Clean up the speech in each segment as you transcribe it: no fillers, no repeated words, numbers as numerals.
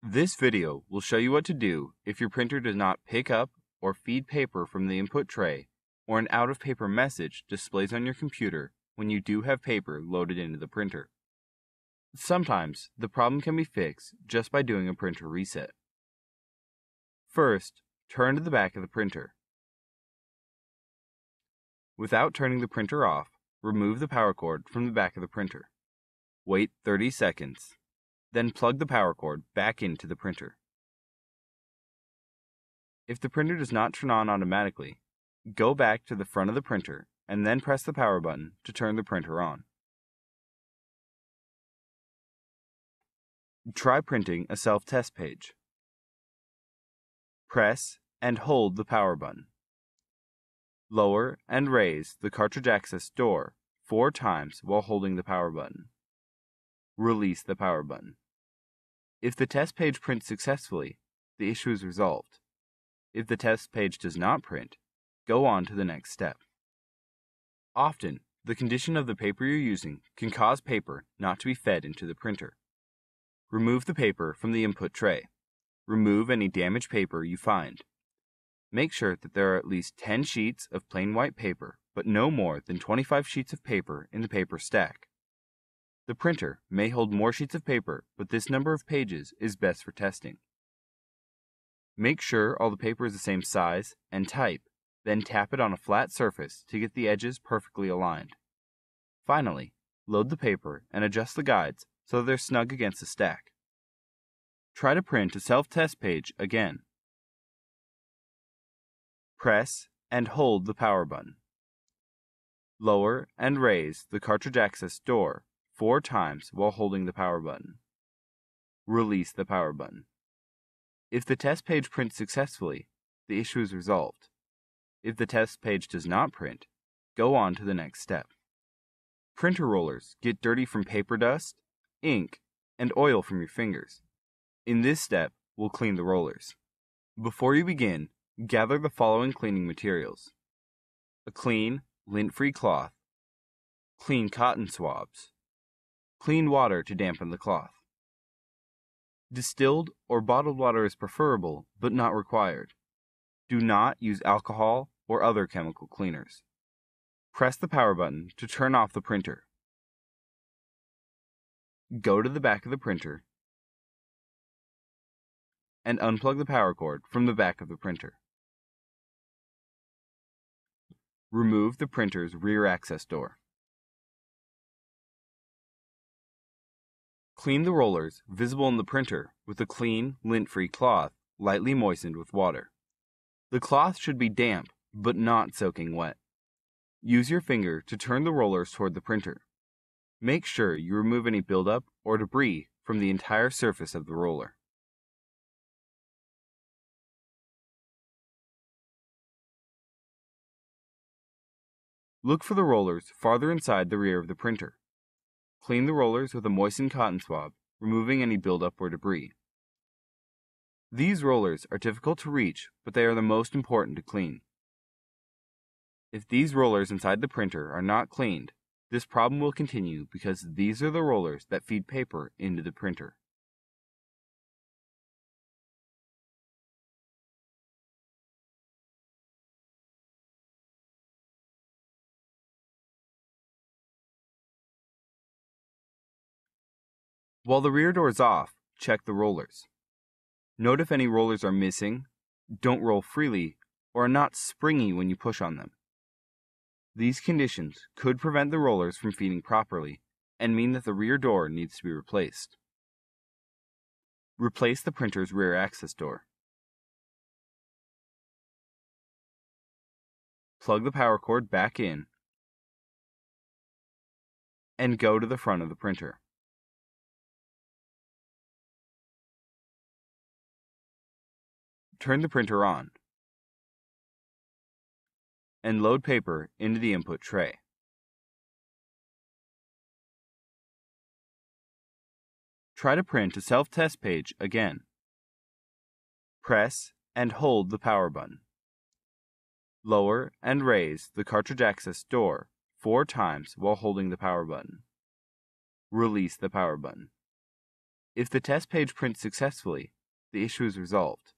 This video will show you what to do if your printer does not pick up or feed paper from the input tray, or an out-of-paper message displays on your computer when you do have paper loaded into the printer. Sometimes the problem can be fixed just by doing a printer reset. First, turn to the back of the printer. Without turning the printer off, remove the power cord from the back of the printer. Wait 30 seconds. Then plug the power cord back into the printer. If the printer does not turn on automatically, go back to the front of the printer and then press the power button to turn the printer on. Try printing a self-test page. Press and hold the power button. Lower and raise the cartridge access door 4 times while holding the power button. Release the power button. If the test page prints successfully, the issue is resolved. If the test page does not print, go on to the next step. Often, the condition of the paper you're using can cause paper not to be fed into the printer. Remove the paper from the input tray. Remove any damaged paper you find. Make sure that there are at least 10 sheets of plain white paper, but no more than 25 sheets of paper in the paper stack. The printer may hold more sheets of paper, but this number of pages is best for testing. Make sure all the paper is the same size and type, then tap it on a flat surface to get the edges perfectly aligned. Finally, load the paper and adjust the guides so they're snug against the stack. Try to print a self-test page again. Press and hold the power button. Lower and raise the cartridge access door 4 times while holding the power button. Release the power button. If the test page prints successfully, the issue is resolved. If the test page does not print, go on to the next step. Printer rollers get dirty from paper dust, ink, and oil from your fingers. In this step, we'll clean the rollers. Before you begin, gather the following cleaning materials: a clean, lint-free cloth, clean cotton swabs, clean water to dampen the cloth. Distilled or bottled water is preferable, but not required. Do not use alcohol or other chemical cleaners. Press the power button to turn off the printer. Go to the back of the printer and unplug the power cord from the back of the printer. Remove the printer's rear access door. Clean the rollers visible in the printer with a clean, lint-free cloth lightly moistened with water. The cloth should be damp, but not soaking wet. Use your finger to turn the rollers toward the printer. Make sure you remove any buildup or debris from the entire surface of the roller. Look for the rollers farther inside the rear of the printer. Clean the rollers with a moistened cotton swab, removing any buildup or debris. These rollers are difficult to reach, but they are the most important to clean. If these rollers inside the printer are not cleaned, this problem will continue because these are the rollers that feed paper into the printer. While the rear door is off, check the rollers. Note if any rollers are missing, don't roll freely, or are not springy when you push on them. These conditions could prevent the rollers from feeding properly and mean that the rear door needs to be replaced. Replace the printer's rear access door. Plug the power cord back in and go to the front of the printer. Turn the printer on and load paper into the input tray. Try to print a self-test page again. Press and hold the power button. Lower and raise the cartridge access door 4 times while holding the power button. Release the power button. If the test page prints successfully, the issue is resolved.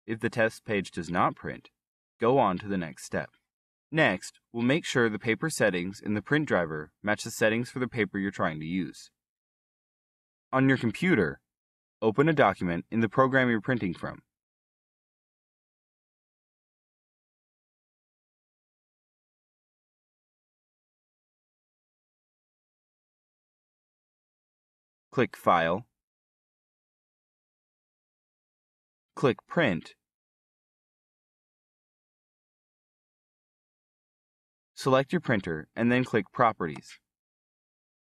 If the test page does not print, go on to the next step. Next, we'll make sure the paper settings in the print driver match the settings for the paper you're trying to use. On your computer, open a document in the program you're printing from. Click File, click Print, select your printer and then click Properties.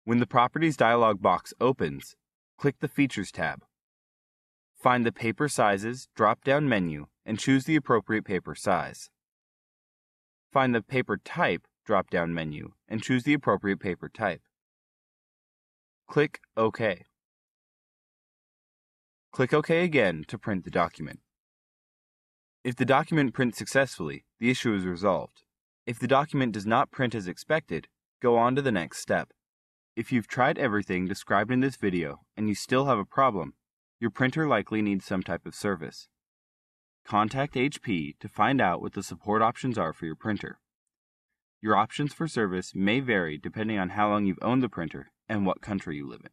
When the Properties dialog box opens, click the Features tab. Find the Paper Sizes drop-down menu and choose the appropriate paper size. Find the Paper Type drop-down menu and choose the appropriate paper type. Click OK. Click OK again to print the document. If the document prints successfully, the issue is resolved. If the document does not print as expected, go on to the next step. If you've tried everything described in this video and you still have a problem, your printer likely needs some type of service. Contact HP to find out what the support options are for your printer. Your options for service may vary depending on how long you've owned the printer and what country you live in.